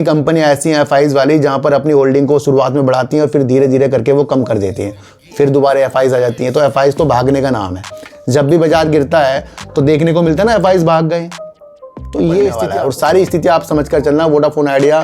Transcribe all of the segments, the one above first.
कंपनियां ऐसी हैं एफआईज वाली जहां पर अपनी होल्डिंग को शुरुआत में बढ़ाती हैं और फिर धीरे धीरे करके वो कम कर देती हैं, फिर दोबारा एफआईज आ जाती हैं। तो एफआईज तो भागने का नाम है। जब भी बाजार गिरता है तो देखने को मिलता है ना एफआईज भाग गए। तो ये स्थिति और सारी स्थिति आप समझकर चलना। वोडाफोन आइडिया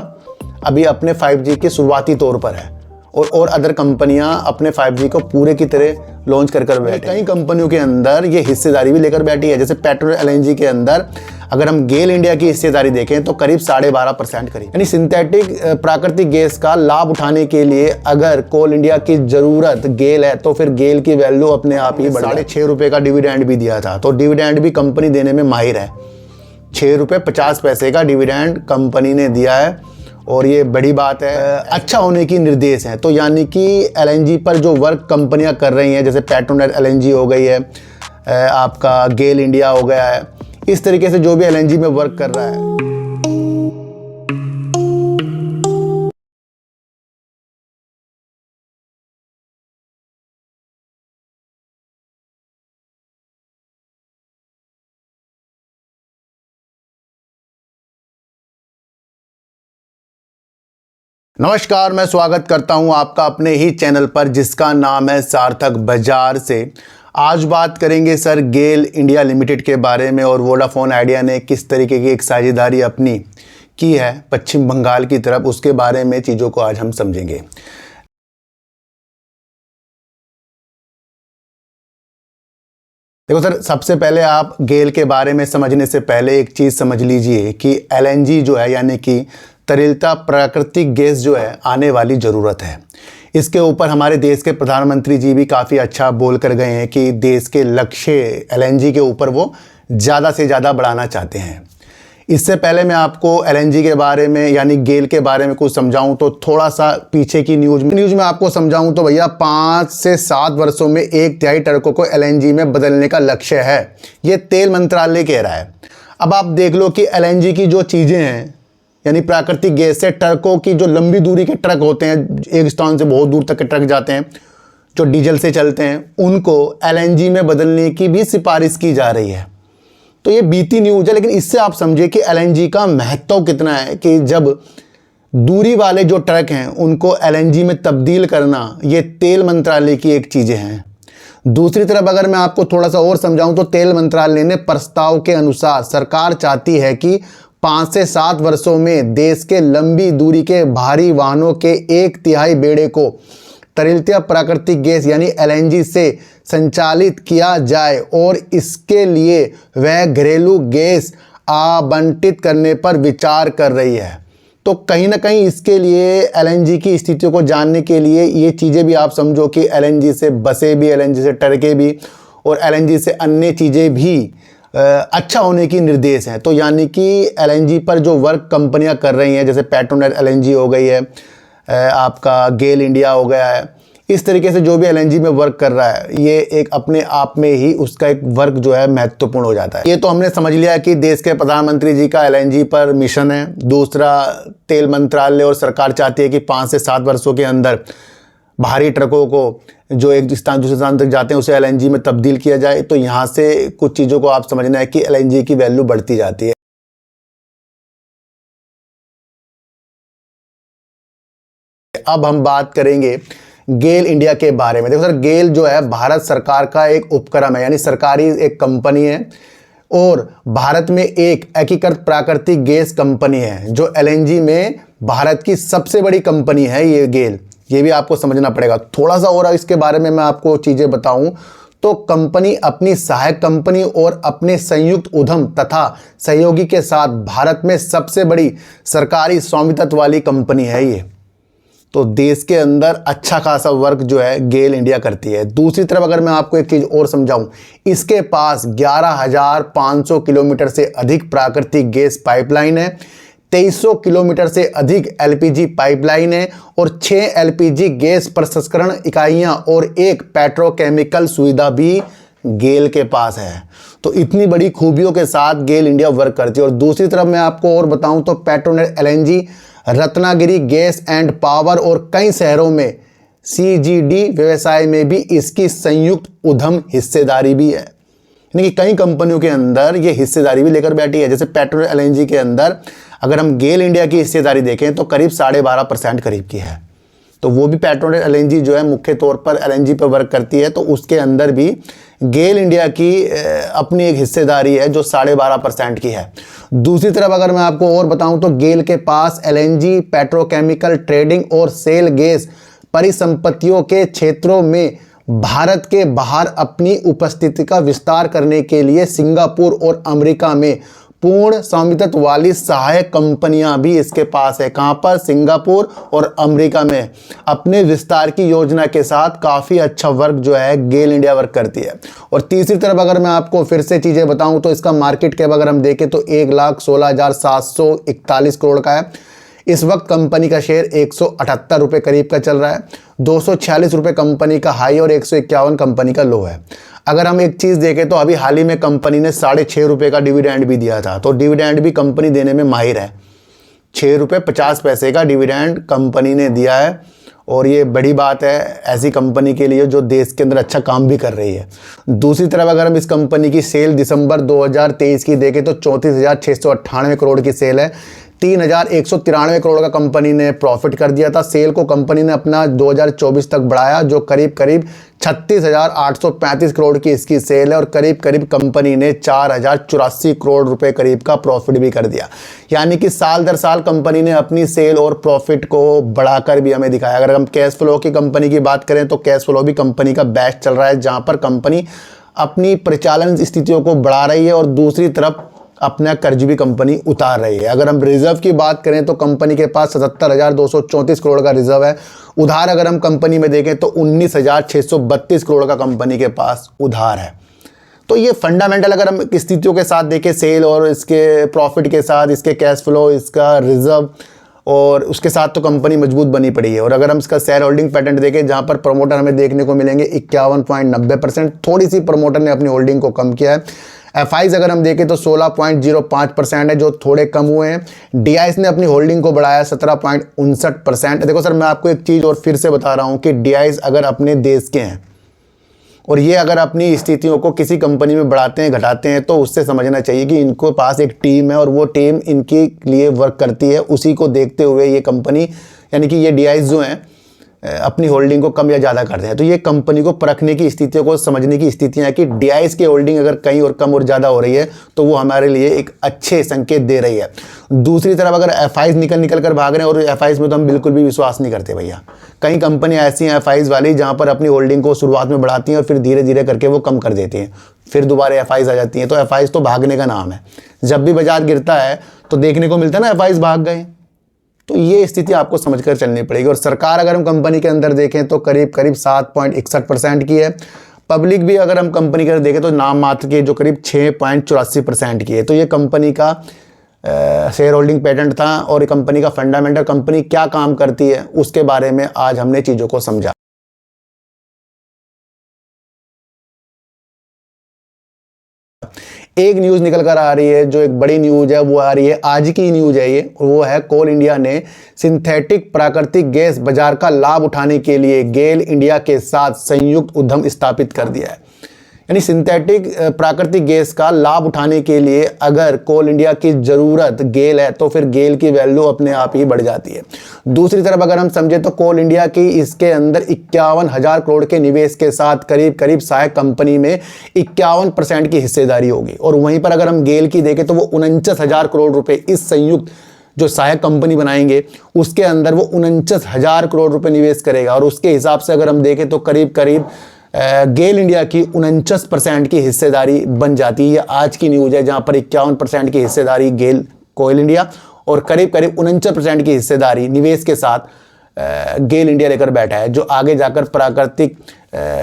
अभी अपने 5G के शुरुआती तौर पर है और अदर कंपनियां अपने 5G को पूरे की तरह लॉन्च कर बैठी। कई कंपनियों के अंदर ये हिस्सेदारी भी लेकर बैठी है। जैसे पेट्रोल एलएनजी के अंदर अगर हम गेल इंडिया की हिस्सेदारी देखें तो करीब 12.5% करीब, यानी सिंथेटिक प्राकृतिक गैस का लाभ उठाने के लिए अगर कोल इंडिया की जरूरत गेल है तो फिर गेल की वैल्यू अपने आप ही बढ़। 6.5 रुपये का डिविडेंड भी दिया था, तो डिविडेंड भी कंपनी देने में माहिर है। 6.50 रुपये का डिविडेंड कंपनी ने दिया है और ये बड़ी बात है, अच्छा होने की निर्देश है। तो यानी कि एलएनजी पर जो वर्क कंपनियां कर रही हैं, जैसे पेट्रोनेट एलएनजी हो गई है, आपका गेल इंडिया हो गया है, इस तरीके से जो भी एलएनजी में वर्क कर रहा है। नमस्कार, मैं स्वागत करता हूं आपका अपने ही चैनल पर जिसका नाम है सार्थक बाजार से। आज बात करेंगे सर गेल इंडिया लिमिटेड के बारे में और वोडाफोन आइडिया ने किस तरीके की एक साझेदारी अपनी की है पश्चिम बंगाल की तरफ, उसके बारे में चीज़ों को आज हम समझेंगे। देखो सर, सबसे पहले आप गेल के बारे में समझने से पहले एक चीज़ समझ लीजिए कि एलएनजी जो है यानी कि तरलता प्राकृतिक गैस जो है आने वाली ज़रूरत है। इसके ऊपर हमारे देश के प्रधानमंत्री जी भी काफ़ी अच्छा बोल कर गए हैं कि देश के लक्ष्य एलएनजी के ऊपर वो ज़्यादा से ज़्यादा बढ़ाना चाहते हैं। इससे पहले मैं आपको एलएनजी के बारे में यानी गेल के बारे में कुछ समझाऊं तो थोड़ा सा पीछे की न्यूज़ में आपको समझाऊं तो भैया 5 से 7 वर्षों में 1/3 ट्रकों को एलएनजी में बदलने का लक्ष्य है, ये तेल मंत्रालय कह रहा है। अब आप देख लो कि एलएनजी की जो चीज़ें हैं यानी प्राकृतिक गैस से ट्रकों की जो लंबी दूरी के ट्रक होते हैं, एक स्थान से बहुत दूर तक के ट्रक जाते हैं जो डीजल से चलते हैं, उनको एलएनजी में बदलने की भी सिफारिश की जा रही है। तो ये बीती न्यूज़ है, लेकिन इससे आप समझिए कि एलएनजी का महत्व कितना है कि जब दूरी वाले जो ट्रक हैं उनको एलएनजी में तब्दील करना, ये तेल मंत्रालय की एक चीज़ें हैं। दूसरी तरफ अगर मैं आपको थोड़ा सा और समझाऊं तो तेल मंत्रालय ने प्रस्ताव के अनुसार सरकार चाहती है कि 5 से 7 वर्षों में देश के लंबी दूरी के भारी वाहनों के 1/3 बेड़े को तरलता प्राकृतिक गैस यानी एलएनजी से संचालित किया जाए और इसके लिए वह घरेलू गैस आवंटित करने पर विचार कर रही है। तो कहीं ना कहीं इसके लिए एलएनजी की स्थितियों को जानने के लिए ये चीज़ें भी आप समझो कि एलएनजी से बसें भी, एलएनजी से ट्रकें भी और एलएनजी से अन्य चीज़ें भी अच्छा होने की निर्देश हैं। तो यानी कि एलएनजी पर जो वर्क कंपनियां कर रही हैं, जैसे पेट्रोनेट एलएनजी हो गई है, आपका गेल इंडिया हो गया है, इस तरीके से जो भी एलएनजी में वर्क कर रहा है, ये एक अपने आप में ही उसका एक वर्क जो है महत्वपूर्ण हो जाता है। ये तो हमने समझ लिया कि देश के प्रधानमंत्री जी का एलएनजी पर मिशन है। दूसरा, तेल मंत्रालय और सरकार चाहती है कि 5 से 7 वर्षों के अंदर भारी ट्रकों को जो एक स्थान दूसरे स्थान तक जाते हैं उसे एलएनजी में तब्दील किया जाए। तो यहाँ से कुछ चीज़ों को आप समझना है कि एलएनजी की वैल्यू बढ़ती जाती है। अब हम बात करेंगे गेल इंडिया के बारे में। देखो सर, गेल जो है भारत सरकार का एक उपक्रम है, यानी सरकारी एक कंपनी है और भारत में एक एकीकृत प्राकृतिक गैस कंपनी है जो एलएनजी में भारत की सबसे बड़ी कंपनी है ये गेल। ये भी आपको समझना पड़ेगा। थोड़ा सा और इसके बारे में मैं आपको चीज़ें बताऊं तो कंपनी अपनी सहायक कंपनी और अपने संयुक्त उद्यम तथा सहयोगी के साथ भारत में सबसे बड़ी सरकारी स्वामित्व वाली कंपनी है ये। तो देश के अंदर अच्छा खासा वर्क जो है गेल इंडिया करती है। दूसरी तरफ अगर मैं आपको एक चीज़ और समझाऊं, इसके पास 11,500 किलोमीटर से अधिक प्राकृतिक गैस पाइपलाइन है, 2300 किलोमीटर से अधिक एलपीजी पाइपलाइन है और 6 एलपीजी गैस प्रसंस्करण इकाइयां और एक पेट्रोकेमिकल सुविधा भी गेल के पास है। तो इतनी बड़ी खूबियों के साथ गेल इंडिया वर्क करती है। और दूसरी तरफ मैं आपको और बताऊं तो Petronet LNG Ratnagiri gas and power और कई शहरों में सीजीडी व्यवसाय में भी इसकी संयुक्त उद्यम हिस्सेदारी भी है। यानी कि कई कंपनियों के अंदर ये हिस्सेदारी भी लेकर बैठी है। जैसे पेट्रोल एलएनजी के अंदर अगर हम गेल इंडिया की हिस्सेदारी देखें तो करीब 12.5% करीब की है। तो वो भी पेट्रोनेट एलएनजी जो है मुख्य तौर पर एलएनजी पर वर्क करती है, तो उसके अंदर भी गेल इंडिया की अपनी एक हिस्सेदारी है जो 12.5% की है। दूसरी तरफ अगर मैं आपको और बताऊं तो गेल के पास एलएनजी, पेट्रोकेमिकल, ट्रेडिंग और सेल गैस परिसंपत्तियों के क्षेत्रों में भारत के बाहर अपनी उपस्थिति का विस्तार करने के लिए सिंगापुर और अमेरिका में पूर्ण स्वामित्व वाली सहायक कंपनियां भी इसके पास है। कहां पर? सिंगापुर और अमेरिका में अपने विस्तार की योजना के साथ काफ़ी अच्छा वर्क जो है गेल इंडिया वर्क करती है। और तीसरी तरफ अगर मैं आपको फिर से चीज़ें बताऊं तो इसका मार्केट कैप अगर हम देखें तो 1,16,741 करोड़ का है। इस वक्त कंपनी का शेयर 178 रुपये करीब का चल रहा है। 246 रुपये कंपनी का हाई और 151 कंपनी का लो है। अगर हम एक चीज़ देखें तो अभी हाल ही में कंपनी ने 6.5 रुपये का डिविडेंड भी दिया था, तो डिविडेंड भी कंपनी देने में माहिर है। 6.50 रुपये का डिविडेंड कंपनी ने दिया है और ये बड़ी बात है ऐसी कंपनी के लिए जो देश के अंदर अच्छा काम भी कर रही है। दूसरी तरफ अगर हम इस कंपनी की सेल दिसंबर 2023 की देखें तो 34,698 करोड़ की सेल है। 3,193 करोड़ का कंपनी ने प्रॉफिट कर दिया था। सेल को कंपनी ने अपना 2024 तक बढ़ाया जो करीब 36,835 करोड़ की इसकी सेल है और करीब कंपनी ने 4,084 करोड़ रुपए करीब का प्रॉफिट भी कर दिया। यानी कि साल दर साल कंपनी ने अपनी सेल और प्रॉफिट को बढ़ाकर भी हमें दिखाया। अगर हम कैश फ्लो की कंपनी की बात करें तो कैश फ्लो भी कंपनी का बेस्ट चल रहा है, जहां पर कंपनी अपनी परिचालन स्थितियों को बढ़ा रही है और दूसरी तरफ अपना कर्ज भी कंपनी उतार रही है। अगर हम रिजर्व की बात करें तो कंपनी के पास 77,234 करोड़ का रिजर्व है। उधार अगर हम कंपनी में देखें तो 19,632 करोड़ का कंपनी के पास उधार है। तो ये फंडामेंटल अगर हम स्थितियों के साथ देखें, सेल और इसके प्रॉफिट के साथ, इसके कैश फ्लो, इसका रिजर्व और उसके साथ तो कंपनी मजबूत बनी पड़ी है। और अगर हम इसका शेयर होल्डिंग पैटर्न देखें जहां पर प्रमोटर हमें देखने को मिलेंगे 51.90%, थोड़ी सी प्रमोटर ने अपनी होल्डिंग को कम किया है। एफआईज अगर हम देखें तो 16.05% है जो थोड़े कम हुए हैं। डीआईएस ने अपनी होल्डिंग को बढ़ाया 17.59%। देखो सर, मैं आपको एक चीज़ और फिर से बता रहा हूं कि डीआईएस अगर अपने देश के हैं और ये अगर अपनी स्थितियों को किसी कंपनी में बढ़ाते हैं, घटाते हैं, तो उससे समझना चाहिए कि इनको पास एक टीम है और वो टीम इनके लिए वर्क करती है। उसी को देखते हुए ये कंपनी यानी कि ये डीआईएस जो हैं अपनी होल्डिंग को कम या ज़्यादा करते हैं। तो ये कंपनी को परखने की स्थितियों को समझने की स्थितियां हैं कि डीआईएस की होल्डिंग अगर कहीं और कम और ज़्यादा हो रही है तो वो हमारे लिए एक अच्छे संकेत दे रही है। दूसरी तरफ अगर एफआईज निकल कर भाग रहे हैं, और एफआईज में तो हम बिल्कुल भी विश्वास नहीं करते भैया। कई कंपनियां ऐसी हैं एफआईज वाली जहाँ पर अपनी होल्डिंग को शुरुआत में बढ़ाती हैं और फिर धीरे धीरे करके वो कम कर देती हैं, फिर दोबारा एफआईज आ जाती हैं। तो एफआईज तो भागने का नाम है। जब भी बाजार गिरता है तो देखने को मिलता है ना एफआईज भाग गए। तो ये स्थिति आपको समझकर चलनी पड़ेगी। और सरकार अगर हम कंपनी के अंदर देखें तो करीब 7.61% की है। पब्लिक भी अगर हम कंपनी के अंदर देखें तो नाम मात्र की जो करीब 6.84% की है। तो ये कंपनी का शेयर होल्डिंग पैटर्न था और कंपनी का फंडामेंटल, कंपनी क्या काम करती है उसके बारे में आज हमने चीज़ों को समझा। एक न्यूज़ निकल कर आ रही है जो एक बड़ी न्यूज़ है, वो आ रही है, आज की न्यूज़ है ये, वो है कोल इंडिया ने सिंथेटिक प्राकृतिक गैस बाजार का लाभ उठाने के लिए गेल इंडिया के साथ संयुक्त उद्यम स्थापित कर दिया है। यानी सिंथेटिक प्राकृतिक गैस का लाभ उठाने के लिए अगर कोल इंडिया की ज़रूरत गेल है तो फिर गेल की वैल्यू अपने आप ही बढ़ जाती है। दूसरी तरफ अगर हम समझे तो कोल इंडिया की इसके अंदर 51,000 करोड़ के निवेश के साथ करीब सहायक कंपनी में 51% की हिस्सेदारी होगी। और वहीं पर अगर हम गेल की देखें तो वो 49,000 करोड़ रुपये इस संयुक्त जो सहायक कंपनी बनाएंगे उसके अंदर वो 49,000 करोड़ रुपये निवेश करेगा। और उसके हिसाब से अगर हम देखें तो करीब गेल इंडिया की 49% की हिस्सेदारी बन जाती है। आज की न्यूज़ है जहां पर 51% की हिस्सेदारी गेल कोल इंडिया और करीब 49% की हिस्सेदारी निवेश के साथ गेल इंडिया लेकर बैठा है, जो आगे जाकर प्राकृतिक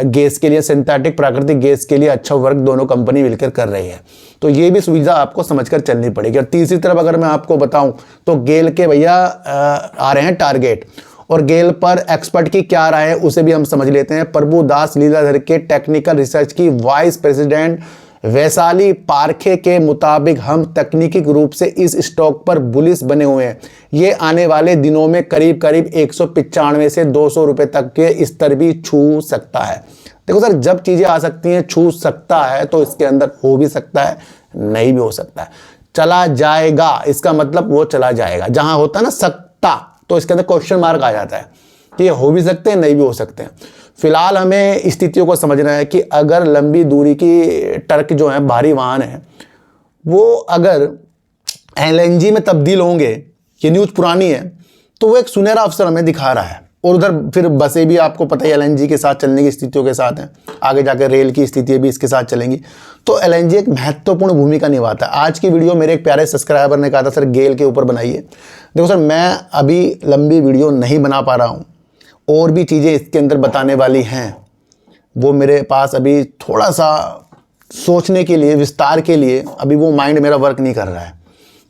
गैस के लिए, सिंथेटिक प्राकृतिक गैस के लिए अच्छा वर्क दोनों कंपनी मिलकर कर रही है। तो ये भी सुविधा आपको समझकर चलनी पड़ेगी। और तीसरी तरफ अगर मैं आपको बताऊं तो गेल के भैया आ रहे हैं टारगेट, और गेल पर एक्सपर्ट की क्या राय है उसे भी हम समझ लेते हैं। प्रभुदास लीलाधर के टेक्निकल रिसर्च की वाइस प्रेसिडेंट वैशाली पारखे के मुताबिक हम तकनीकी रूप से इस स्टॉक पर बुलिश बने हुए हैं। ये आने वाले दिनों में करीब 195 से 200 रुपए तक के स्तर भी छू सकता है। देखो सर, जब चीज़ें आ सकती हैं, छू सकता है, तो इसके अंदर हो भी सकता है, नहीं भी हो सकता है। चला जाएगा, इसका मतलब वो चला जाएगा। जहां होता है ना सकता, तो इसके अंदर क्वेश्चन मार्क आ जाता है कि ये हो भी सकते हैं, नहीं भी हो सकते हैं। फिलहाल हमें स्थितियों को समझना है कि अगर लंबी दूरी की ट्रक जो है, भारी वाहन है, वो अगर LNG में तब्दील होंगे, ये न्यूज़ पुरानी है, तो वो एक सुनहरा अवसर हमें दिखा रहा है। और उधर फिर बसें भी आपको पता है LNG के साथ चलने की स्थितियों के साथ हैं, आगे जाकर रेल की स्थिति भी इसके साथ चलेंगी। तो LNG एक महत्वपूर्ण भूमिका निभाता है। आज की वीडियो मेरे एक प्यारे सब्सक्राइबर ने कहा था सर गेल के ऊपर बनाइए। देखो सर, मैं अभी लंबी वीडियो नहीं बना पा रहा हूँ, और भी चीज़ें इसके अंदर बताने वाली हैं, वो मेरे पास अभी थोड़ा सा सोचने के लिए, विस्तार के लिए अभी वो माइंड मेरा वर्क नहीं कर रहा है।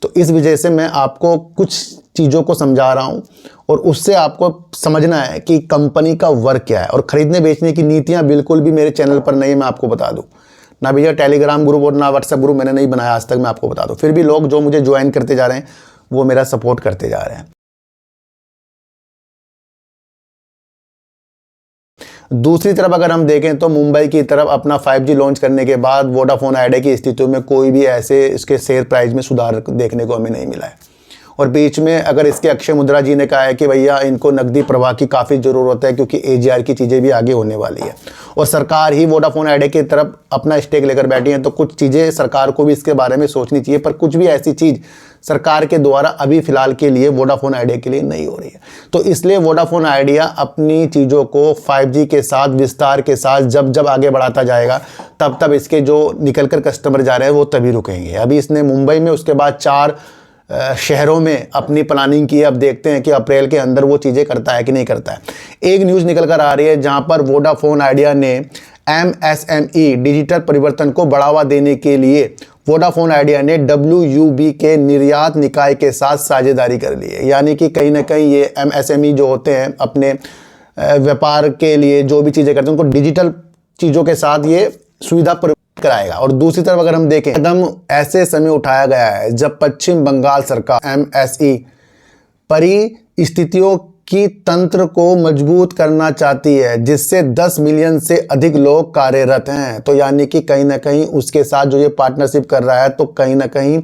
तो इस वजह से मैं आपको कुछ चीज़ों को समझा रहा हूँ, और उससे आपको समझना है कि कंपनी का वर्क क्या है। और ख़रीदने बेचने की नीतियाँ बिल्कुल भी मेरे चैनल पर नहीं, मैं आपको बता दूँ। ना भैया टेलीग्राम ग्रुप और ना व्हाट्सएप ग्रुप मैंने नहीं बनाया आज तक, मैं आपको बता दूँ। फिर भी लोग जो मुझे ज्वाइन करते जा रहे हैं वो मेरा सपोर्ट करते जा रहे हैं। दूसरी तरफ अगर हम देखें तो मुंबई की तरफ अपना 5G लॉन्च करने के बाद वोडाफोन आइडिया की स्थितियों में कोई भी ऐसे इसके शेयर प्राइस में सुधार देखने को हमें नहीं मिला है। और बीच में अगर इसके अक्षय मुद्रा जी ने कहा है कि भैया इनको नकदी प्रवाह की काफ़ी ज़रूरत है, क्योंकि AGR की चीज़ें भी आगे होने वाली है, और सरकार ही वोडाफोन आइडिया की तरफ अपना स्टेक लेकर बैठी है। तो कुछ चीज़ें सरकार को भी इसके बारे में सोचनी चाहिए, पर कुछ भी ऐसी चीज़ सरकार के द्वारा अभी फ़िलहाल के लिए वोडाफोन आइडिया के लिए नहीं हो रही है। तो इसलिए वोडाफोन आइडिया अपनी चीज़ों को 5G के साथ, विस्तार के साथ जब जब आगे बढ़ाता जाएगा, तब तब इसके जो निकल कर कस्टमर जा रहे हैं वो तभी रुकेंगे। अभी इसने मुंबई में, उसके बाद 4 शहरों में अपनी प्लानिंग की है। अब देखते हैं कि अप्रैल के अंदर वो चीज़ें करता है कि नहीं करता है। एक न्यूज़ निकल कर आ रही है जहां पर वोडाफोन आइडिया ने MSME डिजिटल परिवर्तन को बढ़ावा देने के लिए वोडाफोन आइडिया ने WUB के निर्यात निकाय के साथ साझेदारी कर ली है। यानी कि कहीं ना कहीं ये MSME जो होते हैं, अपने व्यापार के लिए जो भी चीज़ें करते हैं, उनको डिजिटल चीज़ों के साथ ये सुविधा कराएगा। और दूसरी तरफ अगर हम देखें, कदम ऐसे समय उठाया गया है जब पश्चिम बंगाल सरकार MSE परिस्थितियों की तंत्र को मजबूत करना चाहती है, जिससे 10 मिलियन से अधिक लोग कार्यरत हैं। तो यानी कि कहीं ना कहीं उसके साथ जो ये पार्टनरशिप कर रहा है, तो कहीं ना कहीं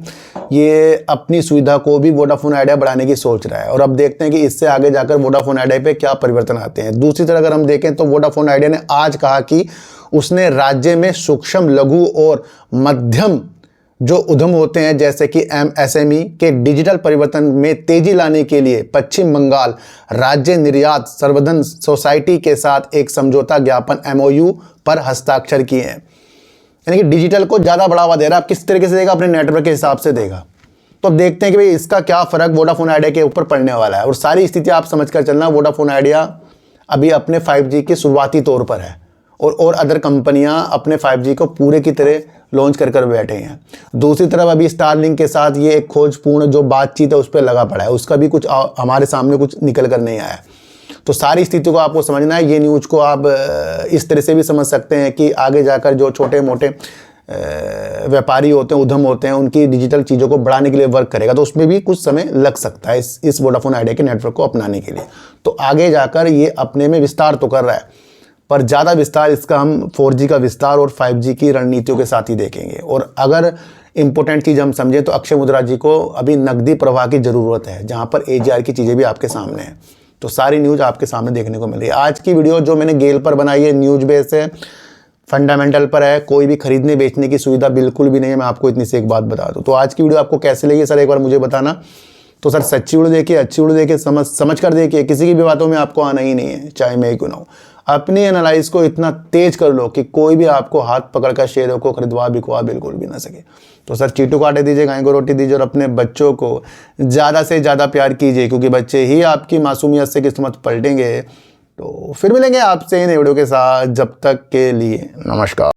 ये अपनी सुविधा को भी वोडाफोन आइडिया बढ़ाने की सोच रहा है। और अब देखते हैं कि इससे आगे जाकर वोडाफोन आइडिया पे क्या परिवर्तन आते हैं। दूसरी तरफ अगर हम देखें तो वोडाफोन आइडिया ने आज कहा कि उसने राज्य में सूक्ष्म, लघु और मध्यम जो उद्यम होते हैं, जैसे कि MSME के डिजिटल परिवर्तन में तेजी लाने के लिए पश्चिम बंगाल राज्य निर्यात संवर्धन सोसाइटी के साथ एक समझौता ज्ञापन MOU पर हस्ताक्षर किए हैं। यानी कि डिजिटल को ज़्यादा बढ़ावा दे रहा है। अब किस तरीके से देगा? अपने नेटवर्क के हिसाब से देगा। तो अब देखते हैं कि भाई इसका क्या फ़र्क वोडाफोन आइडिया के ऊपर पड़ने वाला है। और सारी स्थिति आप समझ कर चलना, वोडाफोन आइडिया अभी अपने 5G के शुरुआती तौर पर है, और अदर कंपनियां अपने 5G को पूरे की तरह लॉन्च कर बैठे हैं। दूसरी तरफ अभी स्टारलिंक के साथ ये एक खोजपूर्ण जो बातचीत है उस पर लगा पड़ा है, उसका भी कुछ हमारे सामने कुछ निकल कर नहीं आया। तो सारी स्थिति को आपको समझना है। ये न्यूज़ को आप इस तरह से भी समझ सकते हैं कि आगे जाकर जो छोटे मोटे व्यापारी होते हैं, उद्यम होते हैं, उनकी डिजिटल चीज़ों को बढ़ाने के लिए वर्क करेगा, तो उसमें भी कुछ समय लग सकता है इस वोडाफोन आइडिया के नेटवर्क को अपनाने के लिए। तो आगे जाकर ये अपने में विस्तार तो कर रहा है, पर ज़्यादा विस्तार इसका हम 4G का विस्तार और 5G की रणनीतियों के साथ ही देखेंगे। और अगर इम्पोर्टेंट चीज़ हम समझें तो अक्षय मुद्रा जी को अभी नकदी प्रवाह की ज़रूरत है, जहाँ पर AGR की चीज़ें भी आपके सामने हैं। तो सारी न्यूज़ आपके सामने देखने को मिल रही है। आज की वीडियो जो मैंने गेल पर बनाई है, न्यूज़ बेस है, फंडामेंटल पर है, कोई भी खरीदने बेचने की सुविधा बिल्कुल भी नहीं है। मैं आपको इतनी सी एक बात बता दूँ। तो आज की वीडियो आपको कैसे लगी सर, एक बार मुझे बताना। तो सर सच्ची वीडियो देखिए, अच्छी वीडियो देखिए, समझ कर देखिए, किसी की भी बातों में आपको आना ही नहीं है, चाहे मैं क्यों ना हूँ। अपनी एनालाइज को इतना तेज कर लो कि कोई भी आपको हाथ पकड़कर शेयरों को खरीदवा बिकवा बिल्कुल भी ना सके। तो सर चीटू को आटे दीजिए, गाय को रोटी दीजिए, और अपने बच्चों को ज़्यादा से ज़्यादा प्यार कीजिए, क्योंकि बच्चे ही आपकी मासूमियत से किस्मत पलटेंगे। तो फिर मिलेंगे आपसे इन वीडियो के साथ, जब तक के लिए नमस्कार।